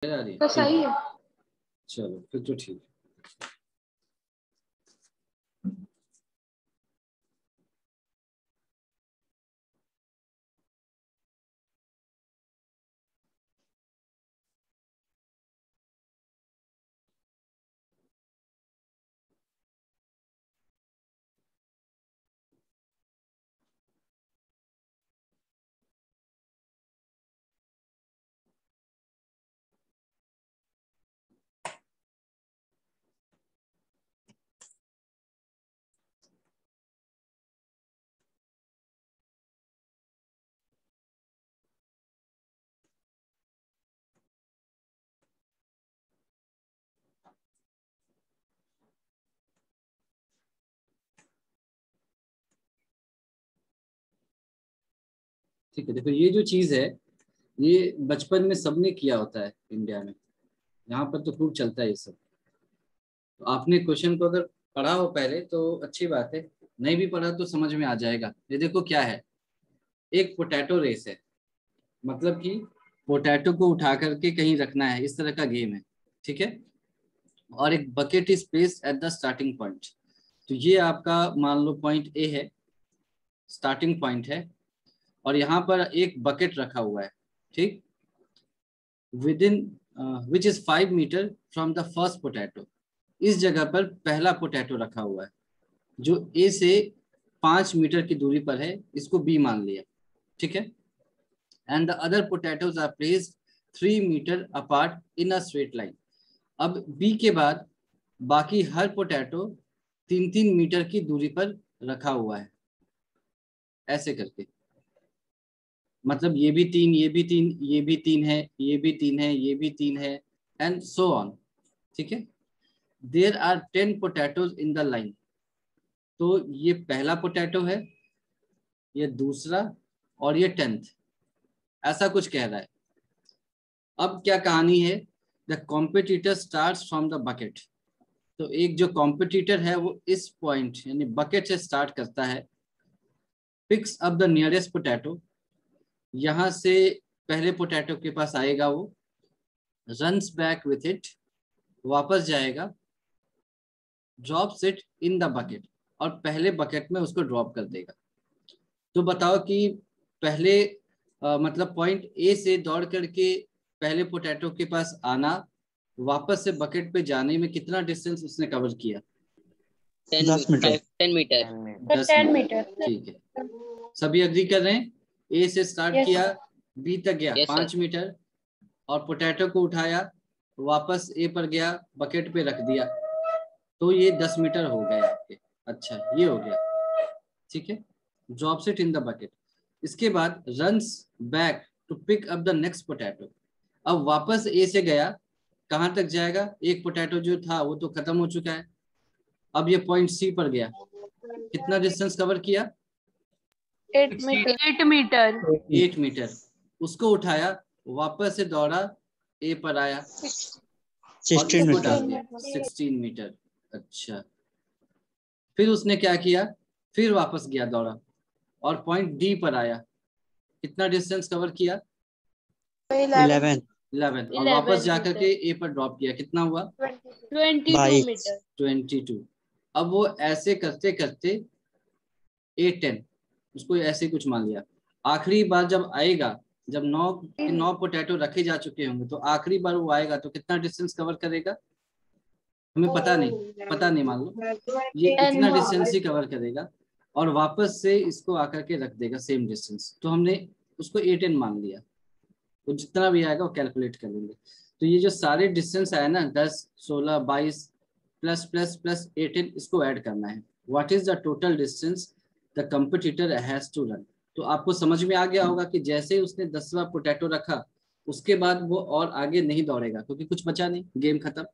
आ रही है तो सही है। चलो फिर तो ठीक। ठीक है, देखो ये जो चीज है ये बचपन में सबने किया होता है इंडिया में, यहाँ पर तो खूब चलता है ये सब। तो आपने क्वेश्चन को अगर पढ़ा हो पहले तो अच्छी बात है, नहीं भी पढ़ा तो समझ में आ जाएगा। ये देखो क्या है, एक पोटैटो रेस है, मतलब कि पोटैटो को उठा करके कहीं रखना है, इस तरह का गेम है। ठीक है, और एक bucket is placed at the starting point. तो ये आपका मान लो पॉइंट ए है, स्टार्टिंग पॉइंट है, और यहाँ पर एक बकेट रखा हुआ है। ठीक, within which is 5 metre from the first potato. इस जगह पर पहला पोटैटो रखा हुआ है जो ए से 5 मीटर की दूरी पर है, इसको बी मान लिया। ठीक है, and the other potatoes are placed 3 metre apart in a straight line. अब बी के बाद बाकी हर पोटैटो 3-3 मीटर की दूरी पर रखा हुआ है, ऐसे करके। मतलब ये भी तीन, ये भी तीन, ये भी तीन है, ये भी तीन है, ये भी तीन है, एंड सो ऑन। ठीक है, there are 10 potatoes in the line. तो ये पहला पोटैटो है, ये दूसरा, और ये 10th, ऐसा कुछ कह रहा है। अब क्या कहानी है, the competitor starts from the bucket. तो एक जो कॉम्पिटिटर है वो इस पॉइंट यानी बकेट से स्टार्ट करता है, picks up the nearest potato, यहाँ से पहले पोटैटो के पास आएगा वो, रन्स बैक विथ इट, वापस जाएगा, drops it in the bucket, और पहले बकेट में उसको ड्रॉप कर देगा। तो बताओ कि पहले मतलब पॉइंट ए से दौड़ करके पहले पोटैटो के पास आना, वापस से बकेट पे जाने में कितना डिस्टेंस उसने कवर किया? 10 मीटर। 10 10 मीटर। मीटर। ठीक है, सभी एग्री कर रहे हैं? ए से स्टार्ट Yes, किया, बी तक गया Yes, 5 मीटर, और पोटैटो को उठाया, वापस ए पर गया, बकेट पे रख दिया, तो ये 10 मीटर हो गए आपके। अच्छा, ये हो गया। ठीक है, drops it in the bucket. इसके बाद runs back to pick up the next potato. अब वापस ए से गया, कहाँ तक जाएगा? एक पोटैटो जो था वो तो खत्म हो चुका है, अब ये पॉइंट सी पर गया, कितना डिस्टेंस कवर किया? 8 मीटर। 8 मीटर। 8 मीटर। उसको उठाया, वापस से दौड़ा, ए पर आया, और 16 इसको मीटर। डाल दिया 16 मीटर। अच्छा, फिर उसने क्या किया, फिर वापस गया दौड़ा, और पॉइंट डी पर आया, कितना डिस्टेंस कवर किया? 11। 11, और वापस जाकर के ए पर ड्रॉप किया, कितना हुआ? 22 मीटर। 22। अब वो ऐसे करते करते A10, उसको ऐसे कुछ मान लिया। आखिरी बार जब आएगा, जब 9 पोटैटो रखे जा चुके होंगे, तो आखिरी बार वो आएगा तो कितना डिस्टेंस कवर करेगा? हमें पता नहीं, मान लो ये इतना डिस्टेंस ही कवर करेगा, और वापस से इसको आकर के रख देगा सेम डिस्टेंस। तो हमने उसको A10 मान लिया, तो जितना भी आएगा वो कैलकुलेट कर लेंगे। तो ये जो सारे डिस्टेंस आया ना, 10, 16, 22 प्लस प्लस प्लस 18, इसको ऐड करना है। What is the total distance the competitor has to run. तो आपको समझ में आ गया होगा कि जैसे ही उसने 10वां पोटैटो रखा, उसके बाद वो और आगे नहीं दौड़ेगा, क्योंकि कुछ बचा नहीं, गेम खत्म।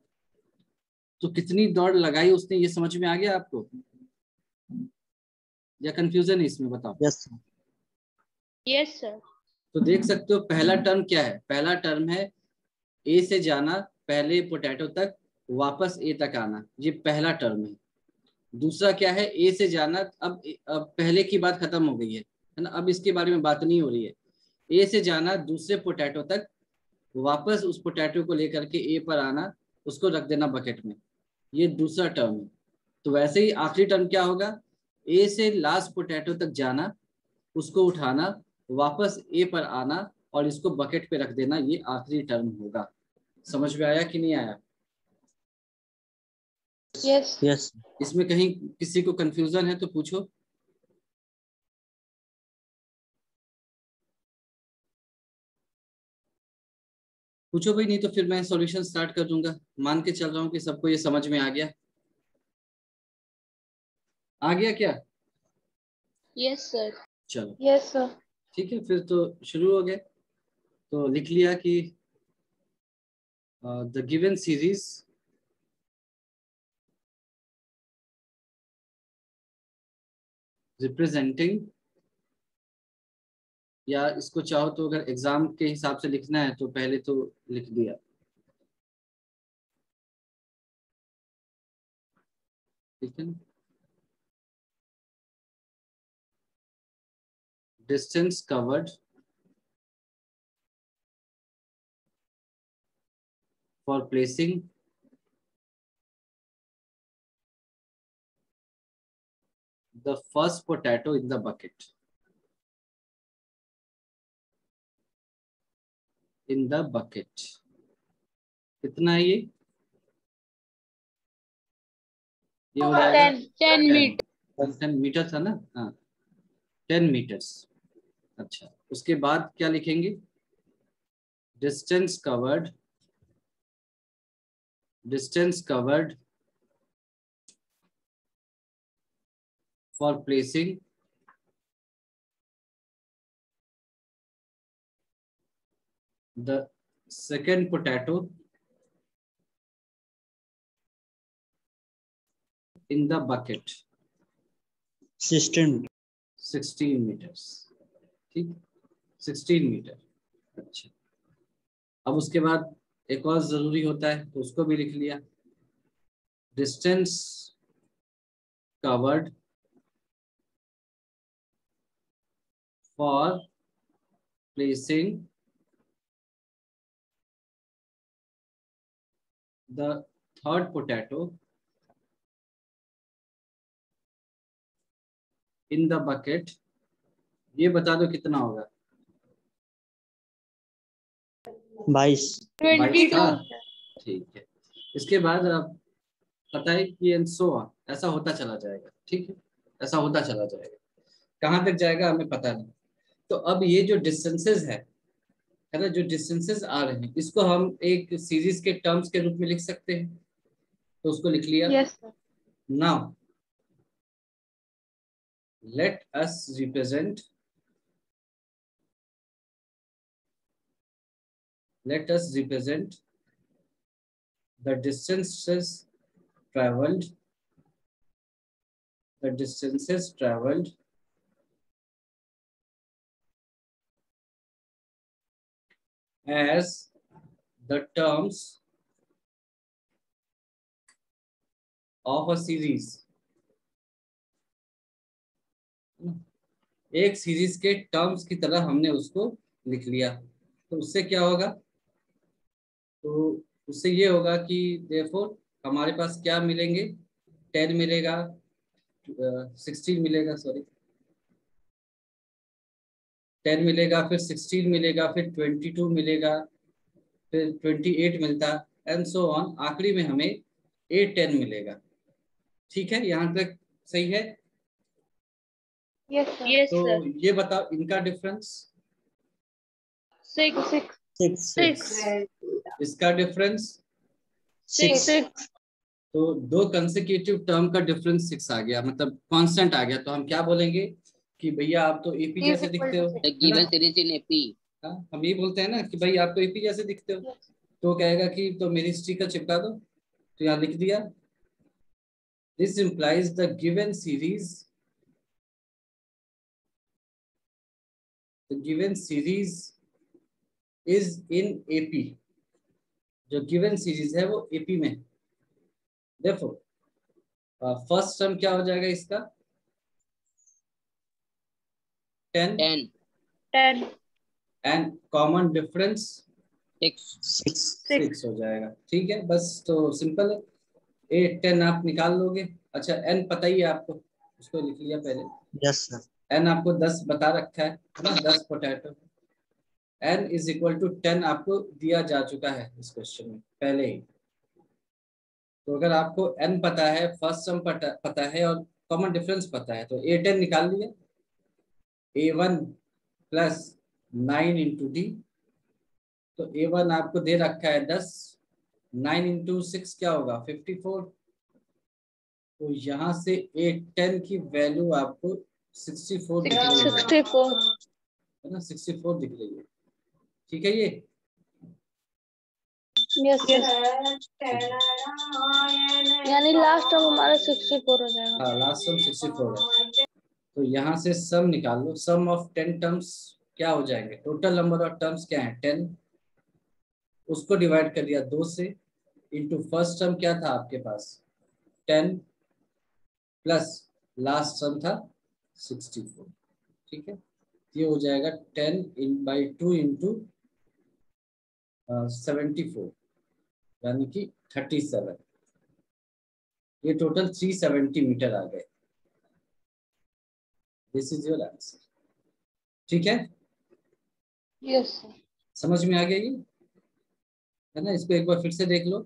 तो कितनी दौड़ लगाई उसने, ये समझ में आ गया आपको, या कंफ्यूजन है इसमें? बताओ। Yes yes sir. तो देख सकते हो पहला टर्म क्या है, पहला टर्म है ए से जाना पहले पोटैटो तक, वापस ए तक आना, ये पहला टर्म है। दूसरा क्या है, ए से जाना, अब पहले की बात खत्म हो गई है ना, अब इसके बारे में बात नहीं हो रही है। ए से जाना दूसरे पोटैटो तक, वापस उस पोटैटो को लेकर के ए पर आना, उसको रख देना बकेट में, ये दूसरा टर्म है। तो वैसे ही आखिरी टर्म क्या होगा, ए से लास्ट पोटैटो तक जाना, उसको उठाना, वापस ए पर आना और इसको बकेट पे रख देना, ये आखिरी टर्म होगा। समझ में आया कि नहीं आया? Yes. Yes. इसमें कहीं किसी को कंफ्यूजन है तो पूछो। पूछो भाई, नहीं तो फिर मैं सॉल्यूशन स्टार्ट कर दूंगा। मान के चल रहा हूँ कि सबको ये समझ में आ गया। आ गया क्या? Yes, sir. चलो Yes, sir. ठीक है, फिर तो शुरू हो गए। तो लिख लिया कि द गिवन सीरीज रिप्रेजेंटिंग, या इसको चाहो तो अगर एग्जाम के हिसाब से लिखना है तो पहले तो लिख दिया, ठीक है ना। Distance covered for placing the first potato in the bucket. In the bucket. कितना है ये? हो जाएगा 10 मीटर। 10 मीटर था ना? हाँ 10 मीटर्स। अच्छा, उसके बाद क्या लिखेंगे? Distance covered for placing the second potato in the bucket 16. 16 meters, ठीक, 16 मीटर। अच्छा, अब उसके बाद एक और जरूरी होता है तो उसको भी लिख लिया। Distance covered for placing the third potato in the bucket, ये बता दो कितना होगा? 22. 22। ठीक है। इसके बाद आप पता है कि एंड सो ऑन, ऐसा होता चला जाएगा, ठीक है, ऐसा होता चला जाएगा। कहाँ तक जाएगा हमें पता नहीं। तो अब ये जो डिस्टेंसेस है ना, जो डिस्टेंसेस आ रहे हैं, इसको हम एक सीरीज के टर्म्स के रूप में लिख सकते हैं, तो उसको लिख लिया। Yes, sir. Now let us represent the distances traveled as the terms of a series। एक सीरीज के टर्म्स की तरह हमने उसको लिख लिया, तो उससे क्या होगा? तो उससे ये होगा कि therefore हमारे पास क्या मिलेंगे? 10 मिलेगा, 16 मिलेगा, सॉरी 10 मिलेगा, फिर 16 मिलेगा, फिर 22 मिलेगा, फिर 28 मिलता, एंड सो ऑन। आखिरी में हमें 810 मिलेगा। ठीक है, यहाँ तक सही है? Yes, sir. Yes, तो sir. ये बताओ इनका डिफरेंस। 6। 6. इसका डिफरेंस 6। तो दो कंसेक्यूटिव टर्म का डिफरेंस 6 आ गया, मतलब कांस्टेंट आ गया। तो हम क्या बोलेंगे कि भैया आप तो एपी Is जैसे equal दिखते to हो, 6. है given ना? series in AP. हाँ, हम ये बोलते हैं ना कि भाई आप तो एपी जैसे दिखते हो। Yes. तो कहेगा कि तो मेरी स्टिकर चिपका दो, तो यहाँ लिख दिया। This implies the given series is in AP. जो गिवन सीरीज है वो एपी में। देखो फर्स्ट टर्म क्या हो जाएगा इसका? 10 10. 10। एंड कॉमन डिफरेंस 6 6 हो जाएगा। ठीक है, बस तो सिंपल है। 8 10 आप निकाल लोगे। अच्छा, n पता ही है आपको, उसको लिख लिया पहले। यस सर n आपको 10 बता रखा है ना, 10 potato. n is equal to 10 आपको दिया जा चुका है इस क्वेश्चन में पहले ही। तो अगर आपको n पता है, फर्स्ट सम पता है और कॉमन डिफरेंस पता है, तो 8 10 निकाल लिए। a1 plus 9 into D. तो a1 आपको दे रखा है 10, 9 इंटू 6 क्या होगा 54। तो यहाँ से 8 10 की वैल्यू आपको 64 दिख रही है, 64। है ना, 64 दिख रही है। ठीक है ये। यस सर, यानी लास्ट टर्म हमारा 64 हो जाएगा। हाँ, लास्ट सम 64 है। तो यहाँ से सम निकाल लो। सम ऑफ 10 टर्म्स क्या हो जाएंगे, टोटल नंबर ऑफ टर्म्स क्या है 10, उसको डिवाइड कर दिया 2 से, इंटू फर्स्ट टर्म क्या था आपके पास 10, प्लस लास्ट टर्म था 64। ठीक है, ये हो जाएगा 10 इन बाई 2 इंटू 74, यानी कि 37। ये टोटल 370 मीटर आ गए। This is your answer. ठीक है, यस सर। समझ में आ गया ये, है ना। इसको एक बार फिर से देख लो।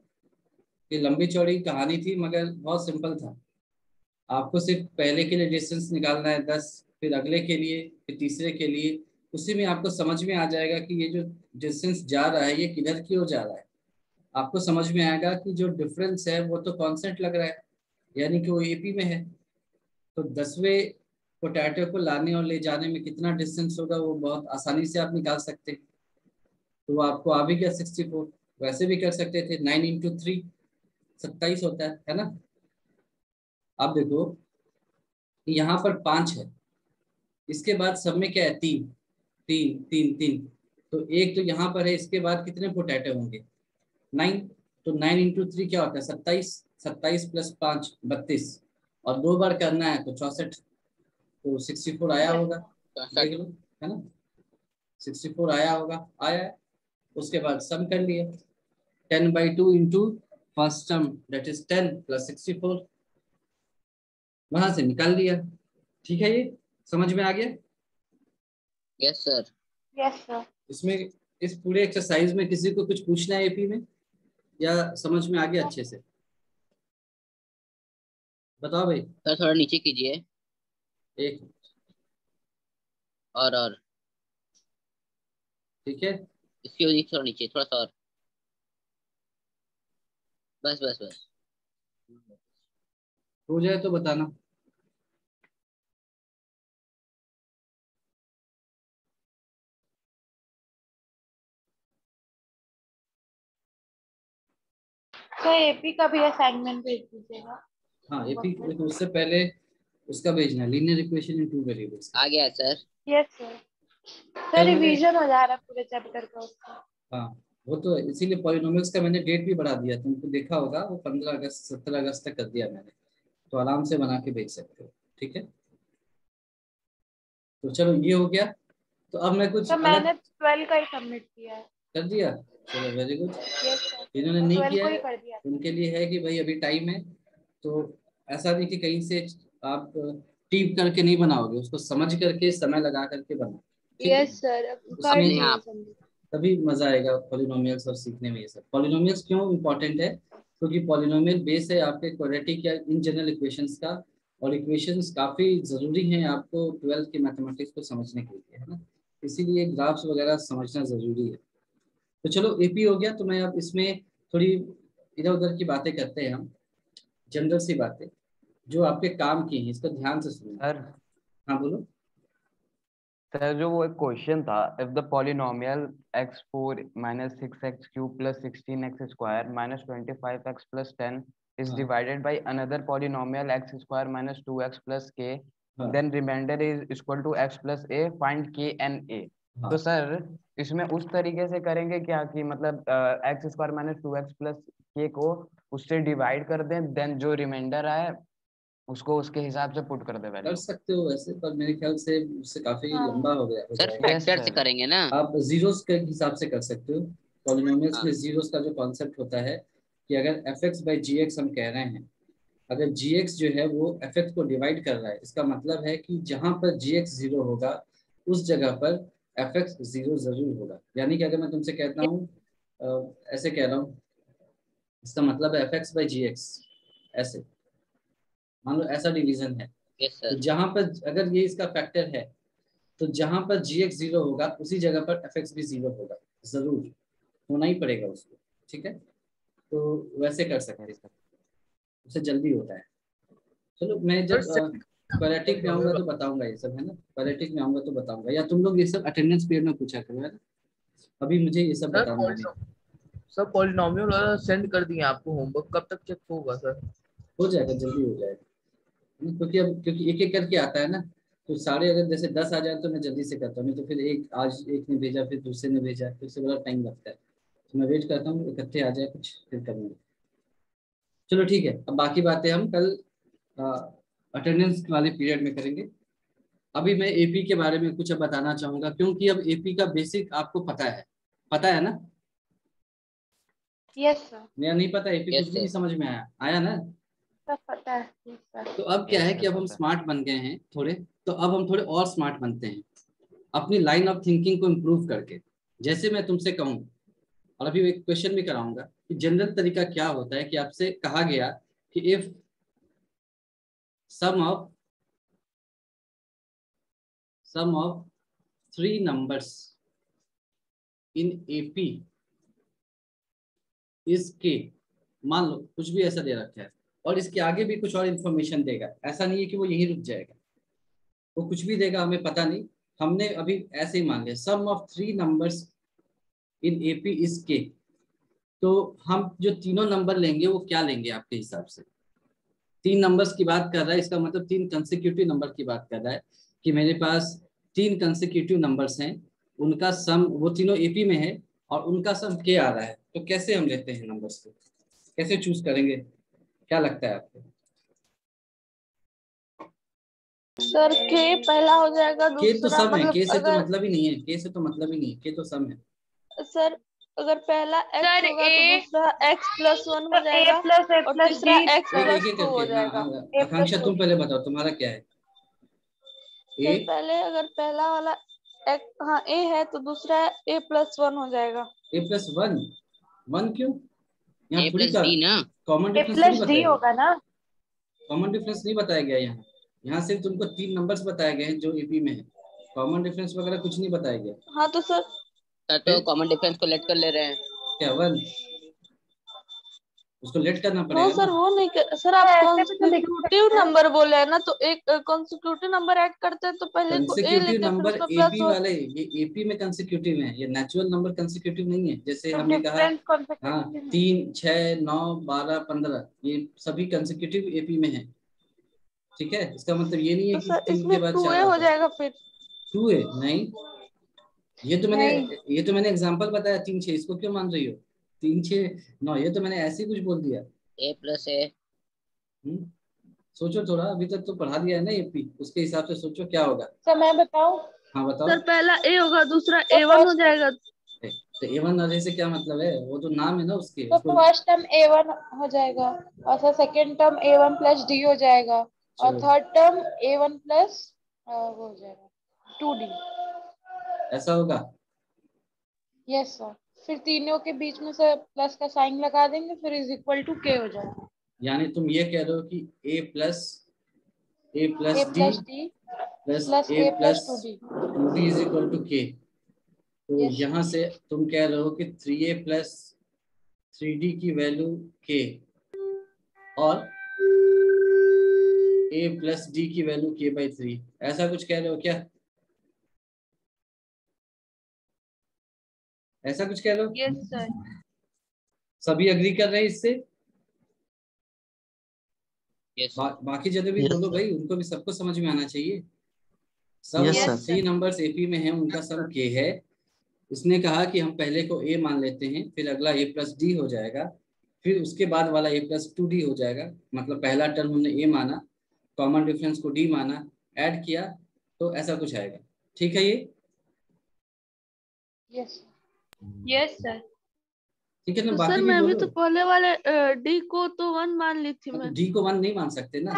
ये लंबी चौड़ी कहानी थी मगर बहुत सिंपल था। आपको सिर्फ पहले के लिए डिस्टेंस निकालना है 10, फिर अगले के लिए, फिर तीसरे के लिए। उसी में आपको समझ में आ जाएगा कि ये जो डिस्टेंस जा रहा है ये किधर की ओर जा रहा है। आपको समझ में आएगा कि जो डिफरेंस है वो तो कांस्टेंट लग रहा है, यानी कि वो एपी में है। तो 10वें पोटैटो को लाने और ले जाने में कितना डिस्टेंस होगा वो बहुत आसानी से आप निकाल सकते हैं। तो वो आपको आ भी गया 64। वैसे भी कर सकते थे, 9 इंटू 3 27 होता है ना। अब देखो यहाँ पर 5 है, इसके बाद सब में क्या है 3 3 3 3। तो एक तो यहाँ पर है, इसके बाद कितने पोटैटो होंगे 9। तो 9 इंटू 3 क्या होता है 27, 27 प्लस 5 32, और 2 बार करना है तो 64। तो 64 आया होगा, देख लो, है ना। 64 आया होगा, आया है। उसके बाद सम कर लिए 10 by 2 into first term that is 10 plus 64, वहां से निकाल लिया। ठीक है, ये समझ में आ गया। Yes sir. Yes sir. इसमें इस पूरे एक्सरसाइज में किसी को कुछ पूछना है एपी में, या समझ में आ गया अच्छे से, बताओ भाई। सर थोड़ा नीचे कीजिए। एक, और ठीक है, इसकी वजह थोड़ा नीचे, थोड़ा सा और, बस बस बस। हो जाए तो बताना। सर एपी का भी असाइनमेंट भेज दीजिएगा। हाँ, एपी उससे पहले उसका भेजना, लीनियर इक्वेशन इन 2 वेरिएबल्स। आ गया सर। Yes sir. सर कल मैंने, रिवीजन हो जा रहा है पूरे चैप्टर का उसका। हाँ वो तो इसीलिए पॉलिनोमियल्स का मैंने डेट भी बढ़ा दिया, तुमको देखा होगा वो 15 अगस्त 17 अगस्त तक कर दिया मैंने। तो आराम से बना के भेज सकते हो। ठीक है, तो चलो ये हो गया। तो अब मैं कुछ सर अलग मैंने 12 का ही सबमिट किया है। कर दिया। चलो वेरी गुड। Yes sir. जिन्होंने नहीं 12 किया को ही है कर दिया। उनके लिए है कि भाई अभी टाइम है। तो ऐसा नहीं कि कहीं से आप टीप करके नहीं बनाओगे, उसको समझ करके समय लगा करके बनाओ। ठीक है, यस सर, कर उसमें अपने लिए आप। समझे। तभी मजा आएगा पॉलिनोमियल्स और सीखने में। ये सब पॉलिनोमियल्स क्यों इंपॉर्टेंट है, क्योंकि पॉलिनोमियल बेस है आपके क्वाड्रेटिक या इन जनरल इक्वेशंस का। और इक्वेशंस काफी जरूरी हैं आपको 12th के मैथमेटिक्स को समझने के लिए, है ना। इसीलिए ग्राफ्स वगैरह समझना जरूरी है। तो चलो एपी हो गया। तो मैं अब इसमें थोड़ी इधर उधर की बातें करते हैं हम, जनरल सी बातें जो आपके काम की हैं, इसको ध्यान से सुनना। सर हाँ बोलो। सर जो वो एक क्वेश्चन था, if the polynomial x4 minus 6x³ plus 16x² minus 25x plus 10 is हाँ divided by another polynomial x² minus 2x plus k, हाँ then remainder is equal to x plus a, find k and a। हाँ तो sir इसमें उस तरीके से करेंगे क्या कि मतलब x² minus 2x plus k को उससे डिवाइड कर दें, देन जो रिमाइंडर आए उसको उसके हिसाब से पुट कर दे कर वैल्यू। सकते हो वैसे, पर मेरे ख्याल से उससे काफी हाँ। लंबा हो गया हो सर जाएगा। यस फैक्टर से सर। करेंगे ना। आप जीरोस के हिसाब से कर सकते हो। पॉलिनोमियल्स में जीरोस का जो कॉन्सेप्ट होता है कि अगर fx बाई जी एक्स हम कह रहे हैं, अगर gx जो है वो fx को डिवाइड कर रहा है, इसका मतलब है कि जहां पर gx 0 होगा उस जगह पर fx 0 जरूर होगा। यानी कि अगर मैं तुमसे कहता हूँ, ऐसे कह रहा हूँ, इसका मतलब है fx बाई जी एक्स, ऐसे मान लो ऐसा डिवीजन है। यस तो सर। जहां पर अगर ये इसका फैक्टर है तो जहां पर gx 0 होगा उसी जगह पर fx भी 0 होगा, जरूर होना ही पड़ेगा उसको। ठीक है, तो वैसे कर सकते हैं, उससे जल्दी होता है। चलो मैं जब क्वाड्रेटिक में आऊंगा तो बताऊंगा ये सब, है ना, क्वाड्रेटिक में आऊंगा तो बताऊंगा, या तुम लोग ये सब अटेंडेंस पीरियड में पूछा करो, है ना, अभी मुझे ये सब बताना नहीं। सर पॉलिनोमियल सेंड कर दिए आपको, होमवर्क कब तक चेक होगा सर? हो जाएगा, जल्दी हो जाएगा, क्योंकि एक एक करके आता है ना, तो सारे अगर जैसे 10 आ जाए तो मैं जल्दी से करता हूँ, नहीं तो फिर आज एक ने भेजा, फिर दूसरे ने भेजा, फिर से बड़ा टाइम लगता है, तो मैं वेट करता हूँ इकट्ठे आ जाए कुछ, फिर करूँगा। चलो ठीक है, अब बाकी बातें हम कल अटेंडेंस वाले पीरियड में करेंगे। अभी मैं एपी के बारे में कुछ अब बताना चाहूंगा, क्योंकि अब एपी का बेसिक आपको पता है ना, यस सर, मेरा नहीं पता, एपी Yes, कुछ भी नहीं sir. समझ में आया ना। सब पता है। Yes sir. तो अब क्या है कि अब हम पता है। स्मार्ट बन गए हैं थोड़े, तो अब हम थोड़े और स्मार्ट बनते हैं अपनी लाइन ऑफ थिंकिंग को इम्प्रूव करके। जैसे मैं तुमसे कहूँ, और अभी एक क्वेश्चन भी कराऊंगा कि जनरल तरीका क्या होता है, कि आपसे कहा गया कि if sum of 3 numbers in AP is K, मान लो कुछ भी ऐसा दे रखा है और इसके आगे भी कुछ और इन्फॉर्मेशन देगा, ऐसा नहीं है कि वो यहीं रुक जाएगा, वो कुछ भी देगा, हमें पता नहीं, हमने अभी ऐसे ही मान लिया sum of 3 numbers in AP is K। तो हम जो तीनों नंबर लेंगे वो क्या लेंगे आपके हिसाब से? 3 नंबर्स की बात कर रहा है, इसका मतलब 3 कंसेक्यूटिव नंबर की बात कर रहा है कि मेरे पास 3 कंसेक्यूटिव नंबर्स हैं, उनका सम, वो तीनों एपी में है और उनका सम के आ रहा है। तो कैसे हम लेते हैं नंबर्स को, कैसे चूज करेंगे, क्या लगता है आपको? सर के पहला हो जाएगा, के तो दूसरा सम है, मतलब के से तो अगर मतलब ही नहीं है, के से तो मतलब ही नहीं है, के तो सम है। सर अगर पहला x सर, होगा तो A दूसरा x+1 हो तो A जाएगा प्लस A और प्लस तीसरा D x एक प्लस एक टू हो करके, हाँ जाएगा। A आकांक्षा प्लस तुम पहले बताओ तुम्हारा क्या है? सर ए पहले अगर पहला वाला हाँ a है तो दूसरा a+1 हो जाएगा। A+1, 1 क्यों? यहाँ A थोड़ी plus का D ना? कॉमन A डिफरेंस थोड़ी प्लस D बताया गया, होगा ना। कॉमन डिफरेंस नहीं बताया गया यहाँ, यहाँ सिर्फ तुमको 3 नंबर्स बताए गए हैं जो एपी में है, कॉमन डिफरेंस वगैरह कुछ नहीं बताया गया। हाँ तो सर सर तो फिर कॉमन डिफरेंस को लेट कर ले रहे हैं। क्या 1, उसको लेट करना नो पड़ेगा सर ना। वो नहीं सर आप ऐसे भी तो लिख कॉन्स्टिट्यूटिव नंबर बोले हैं ना, तो एक कॉन्स्टिट्यूटिव नंबर ऐड करते हैं तो पहले को a कंसेक्यूटिव लेके फिर नंबर उसमें एपी +1। वाले, ये एपी में कंसेक्यूटिव है, ये नेचुरल नंबर कंसेक्यूटिव नहीं है। जैसे तो हमने कहा, डिफरेंट हाँ, कॉन्सेक्यूटिव 3, 6, 9, 12, 15, ये सभी कंसेक्यूटिव एपी में है। ठीक है, इसका मतलब ये नहीं है तो कि सर 3 इसमें के बाद 4 2a हो आता है। जाएगा फिर। 2 है नहीं, नहीं। ये तो मैंने एग्जांपल बताया 3, 6, इसको क्यों मान रही हो? 3, 6, 9, ये तो मैंने ऐसे ही कुछ बोल दिया। A plus A। सोचो थोड़ा, अभी तक तो पढ़ा दिया है ना एपी, उसके हिसाब से सोचो क्या होगा। सर मैं बताऊं? हाँ बताओ। सर पहला a होगा दूसरा तो a1 हो फर्स्ट जाएगा। तो A1 वाले से क्या मतलब है, वो तो नाम है ना उसके, तो उसको फर्स्ट टर्म A1 हो जाएगा और sir second term A1 plus D हो जाएगा और चलो थर्ड टर्म A1 प्लस वो हो जाएगा 2D। ऐसा होगा। यस सर, फिर तीनों के बीच में से प्लस का साइन लगा देंगे, फिर इज इक्वल टू K हो जाएगा। यानी तुम ये कह रहे हो कि A plus A D plus D plus plus A A plus plus 2D। 2D is equal to K। तो यस यहाँ से तुम कह रहे हो कि 3A प्लस 3D की वैल्यू K और A प्लस D की वैल्यू K/3, ऐसा कुछ कह रहे हो क्या? ऐसा कुछ कह रहे हो? Yes sir. सभी अग्री कर रहे हैं इससे? Yes, बाकी जगह भी यस बोलो सर। भाई, उनको भी सबको समझ में आना चाहिए। Sum yes of sir. 3 numbers AP में है, उनका सम K है। उसने कहा कि हम पहले को A मान लेते हैं, फिर अगला A प्लस D हो जाएगा, फिर उसके बाद वाला A प्लस 2D हो जाएगा। मतलब पहला टर्म हमने A माना, कॉमन डिफरेंस को D माना, ऐड किया, तो ऐसा कुछ आएगा। ठीक है ये? Yes yes sir. ठीक है ना, तो बाकी सर भी मैं भी बोलो। तो पहले वाले डी को तो 1 मान ली थी मैं। डी को 1 नहीं मान सकते ना।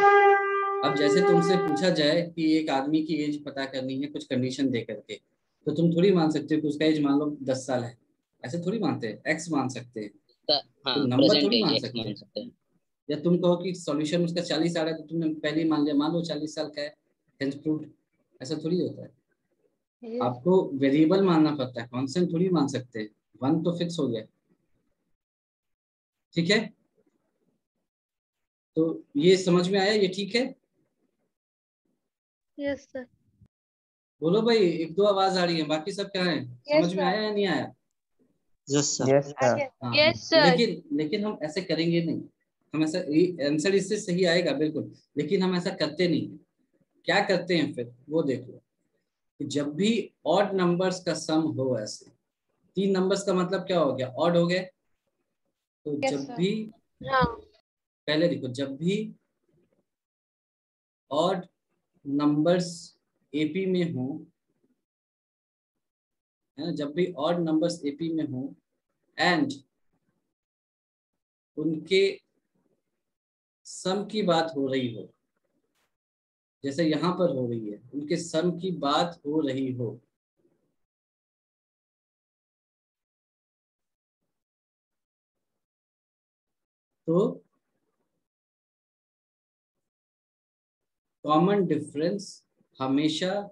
अब जैसे तुमसे पूछा जाए कि एक आदमी की एज पता करनी है कुछ कंडीशन दे करके, तो तुम थोड़ी मान सकते हो कि उसका एज मान लो 10 साल है, ऐसे थोड़ी मानते हैं, एक्स मान सकते हैं, हाँ तुम नंबर प्रेजेंट थोड़ी एज मान एक्स सकते मान हैं। सकते हैं। या तुम कहो कि सॉल्यूशन उसका 40 आ रहा है तो तुमने पहले ही मान लिया, मान लो 40 साल का है, हेंस प्रूव्ड। ऐसा थोड़ी होता है, Yes. आपको वेरिएबल मानना पड़ता है, कांस्टेंट थोड़ी मान सकते हैं। 1 तो फिक्स हो गया, ठीक है। तो ये समझ में आया, ये ठीक है। Yes sir. बोलो भाई, एक दो आवाज आ रही है, बाकी सब क्या है, Yes, समझ में sir. आया या नहीं आया? Yes sir. Yes sir. हाँ, यस सर। लेकिन हम ऐसे करेंगे नहीं। हम ऐसा, आंसर इससे सही आएगा बिल्कुल, लेकिन हम ऐसा करते नहीं हैं। क्या करते हैं फिर वो देख लो, कि जब भी ऑड नंबर्स का सम हो, ऐसे 3 नंबर्स का मतलब क्या हो गया, ऑड हो गए। तो Yes, जब sir. भी, हाँ पहले देखो, जब भी ऑड नंबर्स एपी में हो, है ना, जब भी ऑड नंबर्स एपी में हो एंड उनके सम की बात हो रही हो, जैसे यहाँ पर हो रही है, उनके सम की बात हो रही हो, तो कॉमन डिफरेंस हमेशा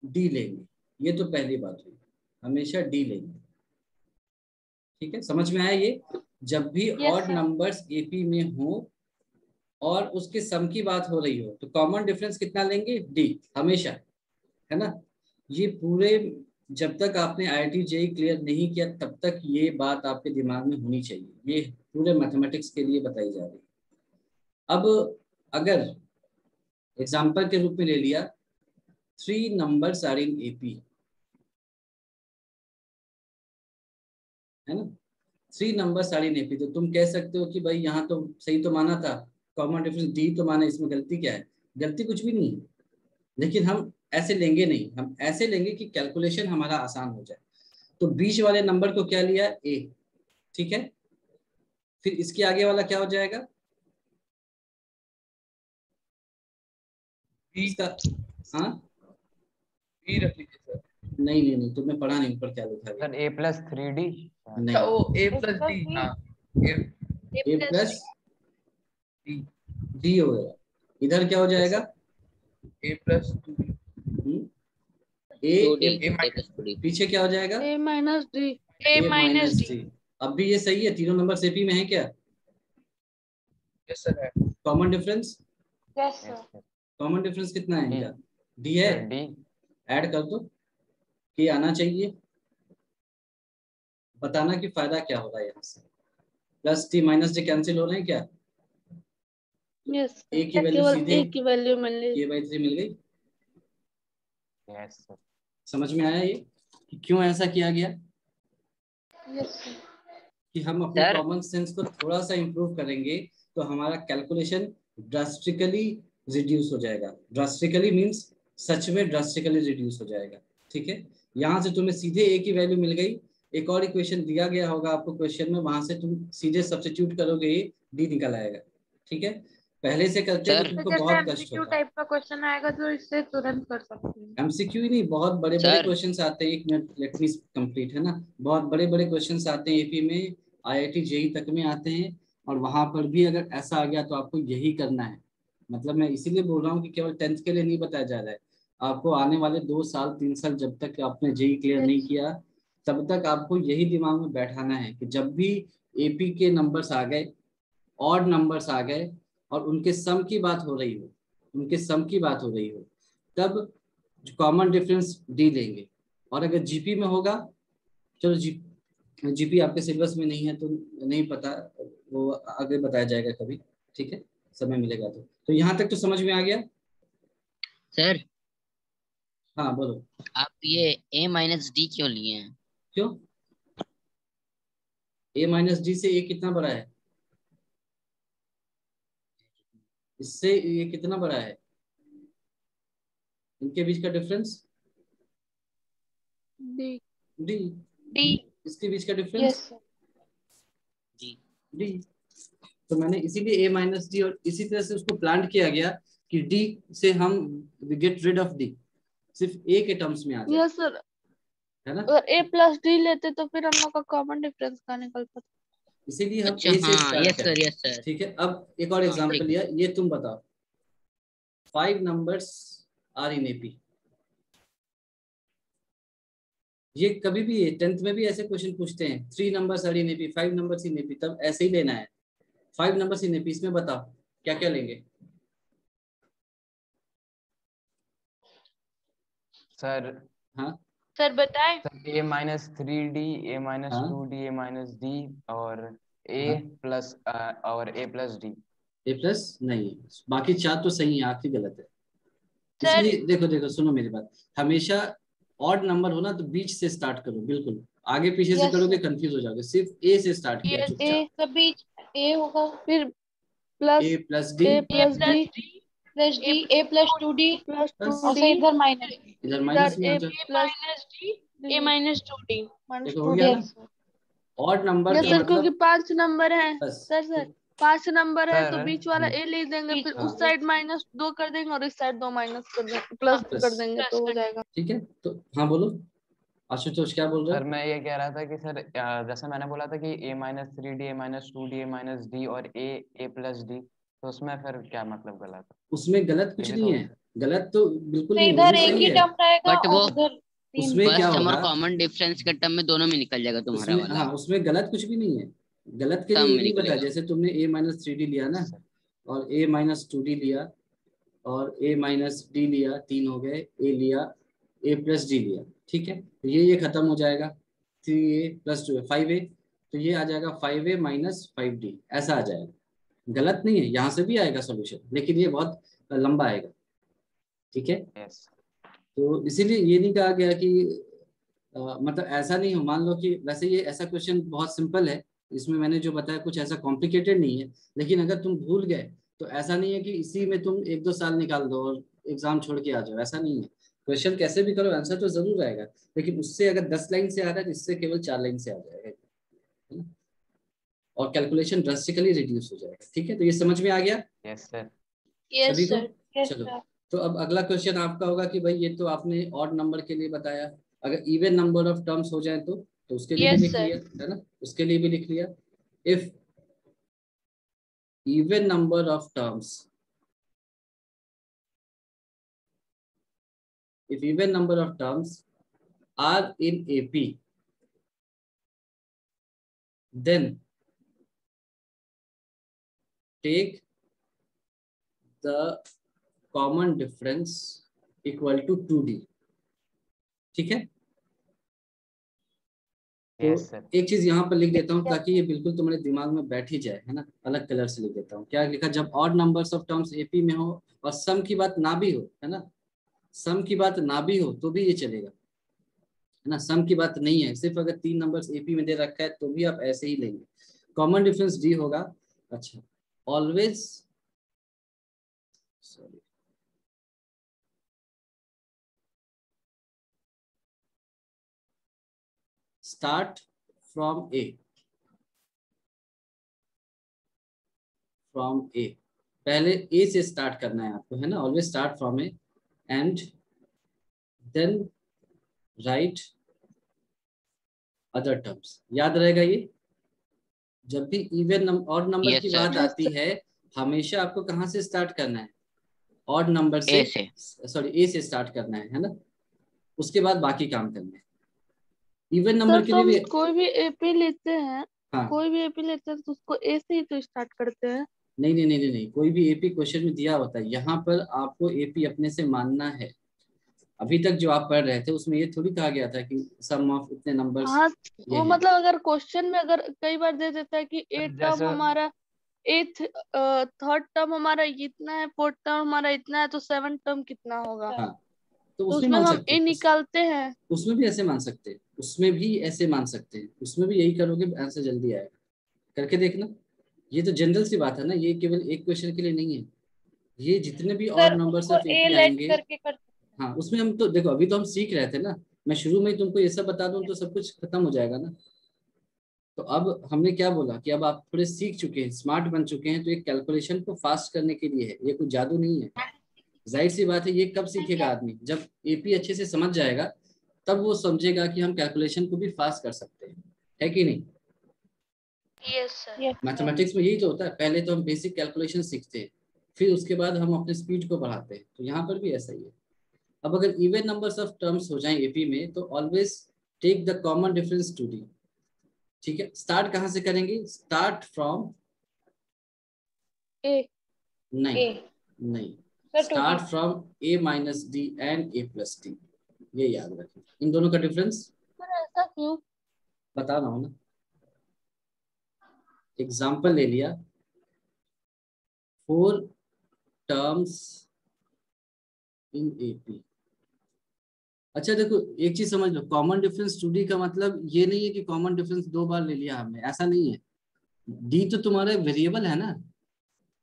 डी लेंगे। ये तो पहली बात हुई, हमेशा डी लेंगे। ठीक है, समझ में आया ये? जब भी Yes, odd sir. Numbers AP में हो और उसके सम की बात हो रही हो, तो कॉमन डिफरेंस कितना लेंगे, डी, हमेशा, है ना। ये पूरे, जब तक आपने आईआईटी जेईई क्लियर नहीं किया तब तक ये बात आपके दिमाग में होनी चाहिए, ये पूरे मैथमेटिक्स के लिए बताई जा रही है। अब अगर एग्जाम्पल के रूप में ले लिया, 3 numbers आर इन एपी, है ना, 3 numbers आर इन एपी, तो तुम कह सकते हो कि भाई यहाँ तो सही तो माना था, कॉमन डिफरेंस डी तो माना, इसमें गलती क्या है? गलती कुछ भी नहीं है, लेकिन हम ऐसे लेंगे नहीं, हम ऐसे लेंगे कि कैलकुलेशन हमारा आसान हो जाए। तो बीच वाले नंबर को क्या लिया, ए, ठीक है। फिर इसके आगे वाला क्या हो जाएगा, बी इसका, हाँ, बी रख लीजिए सर। नहीं नहीं नहीं, तुमने पढ़ा नहीं, ऊपर क्या लिखा गया? Sir A plus 3D। अच्छा नहीं, वो A A plus plus D, D. हाँ A A plus D, D हो गया, इधर क्या हो जाएगा, A plus two, A, two D, A A minus plus two D. पीछे क्या हो जाएगा, A minus D. A A minus minus D. D. अब भी ये सही है, तीनों नंबर एपी में है क्या? यस सर है। Common difference, Yes, sir. Common difference कितना है डी। इनका, डी है, सर डी। ऐड कर दो, कि आना चाहिए, बताना कि फायदा क्या हो रहा है यहाँ से। Plus D minus D cancel हो रहे हैं क्या, यस ए की वैल्यू केवल सीधे ए की वैल्यू मिल रही। k/3 मिल गई। Yes sir. समझ में आया ये कि क्यों ऐसा किया गया, Yes, sir. कि हम अपने सर कॉमन सेंस को थोड़ा सा इंप्रूव करेंगे तो हमारा कैलकुलेशन ड्रास्टिकली रिड्यूस हो जाएगा। ड्रास्टिकली मींस सच में ड्रास्टिकली रिड्यूस हो जाएगा। ठीक है, यहाँ से तुम्हें सीधे ए की वैल्यू मिल गई, एक और इक्वेशन दिया गया होगा आपको क्वेश्चन में, वहां से तुम सीधे सब्स्टिट्यूट करोगे, ए डी निकल आएगा। ठीक है, पहले से करते तो सर तुमको जैसे बहुत कष्ट एमसीक्यू होता। टाइप का क्वेश्चन आएगा तो इससे तुरंत कर सकते हैं। एमसीक्यू ही नहीं, बहुत बड़े बड़े सर क्वेश्चंस आते हैं, एक मिनट लेट मी कंप्लीट, है ना, बहुत बड़े बड़े क्वेश्चंस आते हैं एपी में, आईआईटी जेईई तक में आते हैं, और वहां पर भी अगर ऐसा आ गया तो आपको यही करना है। मतलब मैं इसीलिए बोल रहा हूँ कि केवल 10th के लिए नहीं बताया जा रहा है, आपको आने वाले 2 साल 3 साल जब तक आपने जेईई क्लियर नहीं किया तब तक आपको यही दिमाग में बैठाना है कि जब भी एपी के नंबर्स आ गए, ऑड नंबर्स आ गए और उनके सम की बात हो रही हो, उनके सम की बात हो रही हो, तब कॉमन डिफरेंस डी लेंगे। और अगर जीपी में होगा, चलो जीपी आपके सिलेबस में नहीं है तो नहीं पता, वो आगे बताया जाएगा कभी, ठीक है, समय मिलेगा तो यहाँ तक तो समझ में आ गया। सर हाँ बोलो, आप ये ए माइनस डी क्यों लिए हैं? क्यों, ए माइनस डी से ए कितना बड़ा है, इससे ये कितना बड़ा है, इनके बीच का डिफरेंस डी। डी। डी। इसके बीच का डिफरेंस यस सर। डी। तो मैंने इसीलिए ए माइनस डी, और इसी तरह से उसको प्लांट किया गया कि डी से हम गेट रिड ऑफ डी, सिर्फ ए के टर्म्स में आ जाए, यस सर। है ना। अगर ए प्लस डी लेते तो फिर हम लोग का कॉमन डिफरेंस कहाँ निकल पाता। इसीलिए हम अच्छा ए से हाँ, स्टार्ट यस करें। Sir, yes sir. ठीक है, अब एक और एग्जांपल लिया, ये तुम बताओ 5 numbers आर इन एपी। ये कभी भी 10th में भी ऐसे क्वेश्चन पूछते हैं, 3 numbers are in AP, 5 numbers in AP, तब ऐसे ही लेना है 5 numbers इन एपी। इसमें बताओ क्या क्या लेंगे। सर हाँ सर बताएं। सर ए माइनस 3D, ए माइनस हाँ 2D, ए माइनस डी और ए हाँ। प्लस और ए प्लस डी। ए प्लस नहीं, बाकी 4 तो सही है, आखिरी गलत है। सर इसलिए देखो देखो सुनो मेरी बात, हमेशा ऑड नंबर हो ना तो बीच से स्टार्ट करो, बिल्कुल आगे पीछे से Yes, करोगे sir. कंफ्यूज हो जाओगे। सिर्फ ए से स्टार्ट किया ए चुपचाप, सब बीच ए होगा, फिर प्लस ए प्लस डी, ए प्लस डी प्लस डी, ए प्लस 2D प्लस बस। 2 और डी से इधर माइनस डी, इधर माइनस में आ ए जाओ। प्लस डी, ए माइनस 2D। माइनस देखो 2 हो डी। गया ना, ऑड नंबर यस का सर, क्योंकि मतलब 5 नंबर है बस। सर 5 नंबर है तो सर, बीच वाला ए ले देंगे, फिर हाँ। उस साइड माइनस 2 कर देंगे और इस साइड 2 माइनस कर देंगे, प्लस बस। कर देंगे तो हो जाएगा। ठीक है, तो हाँ बोलो आशुतोष क्या बोल रहे सर हो। मैं ये कह रहा था कि सर जैसे मैंने बोला था कि ए माइनस 3D, ए माइनस 2D, ए माइनस डी और ए प्लस डी, तो उसमें फिर क्या मतलब गलत है? उसमें गलत कुछ ये भी नहीं तो है, गलत तो बिल्कुल तो नहीं, वो इधर भी एक सही ही है। टर्म रहेगा बट वो और उधर तीन। उसमें क्या फर्स्ट टर्म और होगा, कॉमन डिफरेंस के टर्म में दोनों में निकल जाएगा तुम्हारा उसमें वाला। हाँ उसमें गलत कुछ भी नहीं है। गलत के सब लिए ये में नहीं बताया, निकलेगा। जैसे तुमने ए माइनस 3D लिया ना, और ए माइनस 2D लिया, और ए माइनस डी लिया, 3 हो गए, ए लिया, ए प्लस डी लिया। ठीक है, तो ये खत्म हो जाएगा, 3a प्लस 2a 5a, तो ये आ जाएगा 5a माइनस 5d, ऐसा आ जाएगा। गलत नहीं है, यहाँ से भी आएगा सॉल्यूशन, लेकिन ये बहुत लंबा आएगा। ठीक है, यस। तो इसीलिए ये नहीं कहा गया कि मतलब ऐसा नहीं हो। मान लो कि वैसे ये ऐसा क्वेश्चन बहुत सिंपल है, इसमें मैंने जो बताया कुछ ऐसा कॉम्प्लिकेटेड नहीं है, लेकिन अगर तुम भूल गए तो ऐसा नहीं है कि इसी में तुम 1-2 साल निकाल दो और एग्जाम छोड़ के आ जाओ, ऐसा नहीं है। क्वेश्चन कैसे भी करो आंसर तो जरूर आएगा, लेकिन उससे अगर 10 लाइन से आ रहा है तो इससे केवल 4 लाइन से आ जाएगा, है ना? और कैलकुलेशन ड्रास्टिकली रिड्यूस हो जाएगा। ठीक है, तो ये समझ में आ गया यस सर। यस सभी को? सर। यस चलो, सर। तो अब अगला क्वेश्चन आपका होगा कि भाई ये तो आपने ऑड नंबर के लिए बताया, अगर इवन नंबर ऑफ टर्म्स हो जाए तो उसके लिए भी Yes, लिख sir. लिया, है ना, उसके लिए भी लिख लिया। If even number of terms, if even number of terms are in AP, then take the common difference equal to 2D। ठीक है, तो यस सर। एक चीज यहाँ पर लिख देता हूँ ताकि ये बिल्कुल तुम्हारे दिमाग में बैठ ही जाए, है ना। अलग कलर से लिख देता हूँ, क्या लिखा, जब odd numbers of terms AP में हो और सम की बात ना भी हो, है ना, सम की बात ना भी हो तो भी ये चलेगा, है ना। सम की बात नहीं है, सिर्फ अगर 3 नंबर्स एपी में दे रखा है तो भी आप ऐसे ही लेंगे, कॉमन डिफरेंस डी होगा। अच्छा, always sorry start from A, from A, पहले ए से स्टार्ट करना है आपको, है ना। Always start from A and then write other terms. याद रहेगा ये, जब भी इवन और नंबर Yes, की sir. बात आती है हमेशा आपको कहाँ से स्टार्ट करना है, ऑड नंबर ए से, से। सॉरी ए से स्टार्ट करना है ना, उसके बाद बाकी काम करना है। इवन नंबर सर के तो लिए हम भी कोई भी एपी लेते हैं, हाँ, कोई भी एपी लेते हैं तो उसको ए से ही तो स्टार्ट करते हैं। नहीं नहीं नहीं नहीं, कोई भी एपी क्वेश्चन में दिया होता है, यहाँ पर आपको एपी अपने से मानना है। अभी तक जो आप पढ़ रहे थे उसमें ये थोड़ी कहा गया था कि सम ऑफ इतने नंबर्स हाँ, ये वो हैं। मतलब अगर क्वेश्चन में अगर कई बार दे देता है कि ए टर्म जैसे हमारा एथ थर्ड टर्म हमारा इतना है, फोर्थ टर्म हमारा इतना है, तो 7 टर्म कितना होगा, हाँ, तो तो उसमें उसमें मान हम सकते ए हैं, निकालते हैं। उसमें भी ऐसे मान सकते हैं, उसमें भी ऐसे मान सकते हैं, उसमें भी यही करोगे आंसर जल्दी आएगा, करके देखना। ये तो जनरल सी बात है ना, ये केवल एक क्वेश्चन के लिए नहीं है, ये जितने भी सर ऑड नंबर्स उसको ऑफ ए एपी लेट आएंगे, करके कर। हाँ उसमें हम तो देखो अभी तो हम सीख रहे थे ना, मैं शुरू में ही तुमको ये सब बता दूं तो सब कुछ खत्म हो जाएगा ना। तो अब हमने क्या बोला कि अब आप थोड़े सीख चुके हैं, स्मार्ट बन चुके हैं, तो एक कैलकुलेशन को फास्ट करने के लिए है, ये कोई जादू नहीं है। जाहिर सी बात है, ये कब सीखेगा आदमी? जब एपी अच्छे से समझ जाएगा, तब वो समझेगा कि हम कैलकुलेशन को भी फास्ट कर सकते हैं, है कि नहीं? Yes sir. मैथमेटिक्स में यही तो होता है, पहले तो हम बेसिक कैलकुलेशन सीखते हैं, फिर उसके बाद हम अपने स्पीड को बढ़ाते हैं। तो यहाँ पर भी ऐसा ही है। अब अगर इवन नंबर्स ऑफ टर्म्स हो जाएं एपी में, तो always take the common difference to D. ठीक है, स्टार्ट कहाँ से करेंगे? Start from A. नहीं नहीं, start from A minus D and A plus D. ये याद रखें, इन दोनों का डिफरेंस सर ऐसा क्यों? बता रहा हूँ ना। एग्जाम्पल ले लिया, 4 टर्म्स इन एपी। अच्छा देखो, एक चीज समझ लो, कॉमन डिफरेंस टू डी का मतलब ये नहीं है कि कॉमन डिफरेंस 2 बार ले लिया हमने, ऐसा नहीं है। डी तो तुम्हारा वेरिएबल है ना,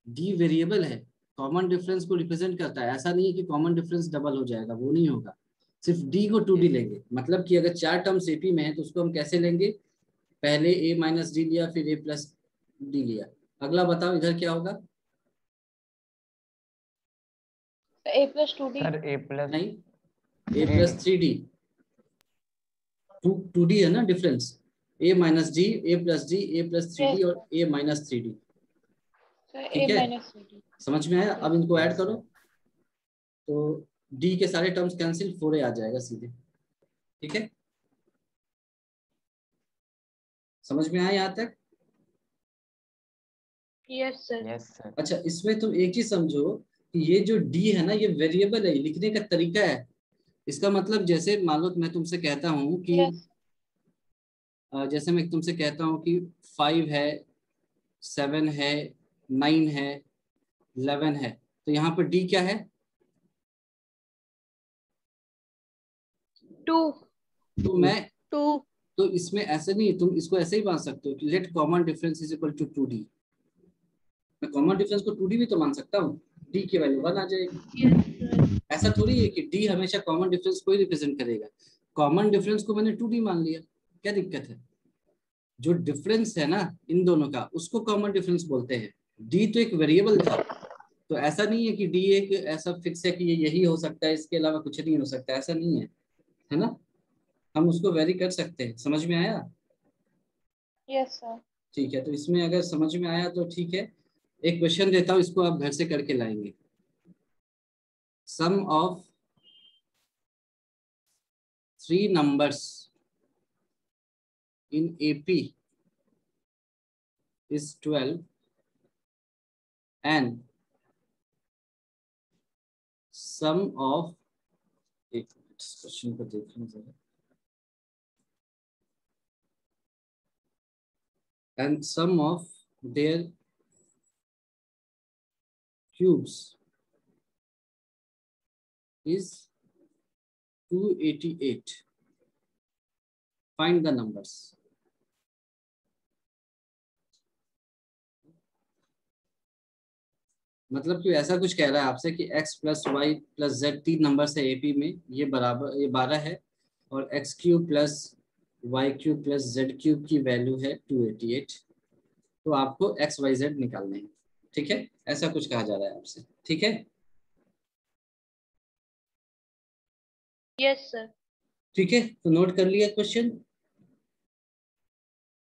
डी वेरिएबल है, कॉमन डिफरेंस को रिप्रेजेंट करता है। ऐसा नहीं है कि कॉमन डिफरेंस डबल हो जाएगा, वो नहीं होगा। सिर्फ डी को 2D लेंगे। मतलब कि अगर 4 टर्म्स एपी में है तो उसको हम कैसे लेंगे? पहले ए माइनस डी लिया, फिर ए प्लस डी लिया। अगला बताओ इधर क्या होगा? ए plus 2D। Sir A plus नहीं, ए प्लस 3D। 2D है ना डिफरेंस, ए माइनस डी, ए प्लस डी, ए प्लस 3D और ए माइनस 3D। ठीक है, समझ में आया? अब इनको ऐड करो तो डी के सारे टर्म्स कैंसिल, 4A आ जाएगा सीधे। ठीक है, समझ में आया यहाँ तक? Yes sir. Yes sir. अच्छा, इसमें तुम एक चीज समझो कि ये जो डी है ना, ये वेरिएबल है, लिखने का तरीका है। इसका मतलब जैसे मान लो मैं तुमसे कहता हूँ कि जैसे मैं तुमसे कहता हूँ कि 5 है, 7 है, 9 है, 11 है, तो यहाँ पर डी क्या है? 2। तो मैं 2। तो इसमें ऐसे नहीं, तुम इसको ऐसे ही मान सकते हो कि let common difference is equal to 2D। मैं कॉमन डिफरेंस को 2D भी तो मान सकता हूँ, डी की वैल्यू 1 आ जाएगी। ऐसा थोड़ी है कि डी हमेशा कॉमन डिफरेंस को ही रिप्रेजेंट करेगा। कॉमन डिफरेंस को मैंने 2D मान लिया, क्या दिक्कत है? जो डिफरेंस है ना इन दोनों का, उसको कॉमन डिफरेंस बोलते हैं। डी तो एक वेरिएबल था, तो ऐसा नहीं है कि डी एक ऐसा फिक्स है कि ये यही हो सकता है, इसके अलावा कुछ नहीं हो सकता, ऐसा नहीं है, है ना? हम उसको वेरी कर सकते हैं। समझ में आया? Yes sir. ठीक है, तो इसमें अगर समझ में आया तो ठीक है। एक क्वेश्चन देता हूँ, इसको आप घर से करके लाएंगे। सम of 3 numbers in AP is 12 and sum of, एक क्वेश्चन को देखना जरा, and sum of their cubes is 288. Find the numbers. मतलब कि ऐसा कुछ कह रहा है आपसे कि x plus Y plus Z 3 number है एपी में, ये बराबर, ये 12 है, और X cube plus Y cube plus Z cube की वैल्यू है 288। तो आपको एक्स वाई जेड निकालने हैं। ठीक है, ऐसा कुछ कहा जा रहा है आपसे। ठीक है, यस सर। ठीक है, तो नोट कर लिया क्वेश्चन।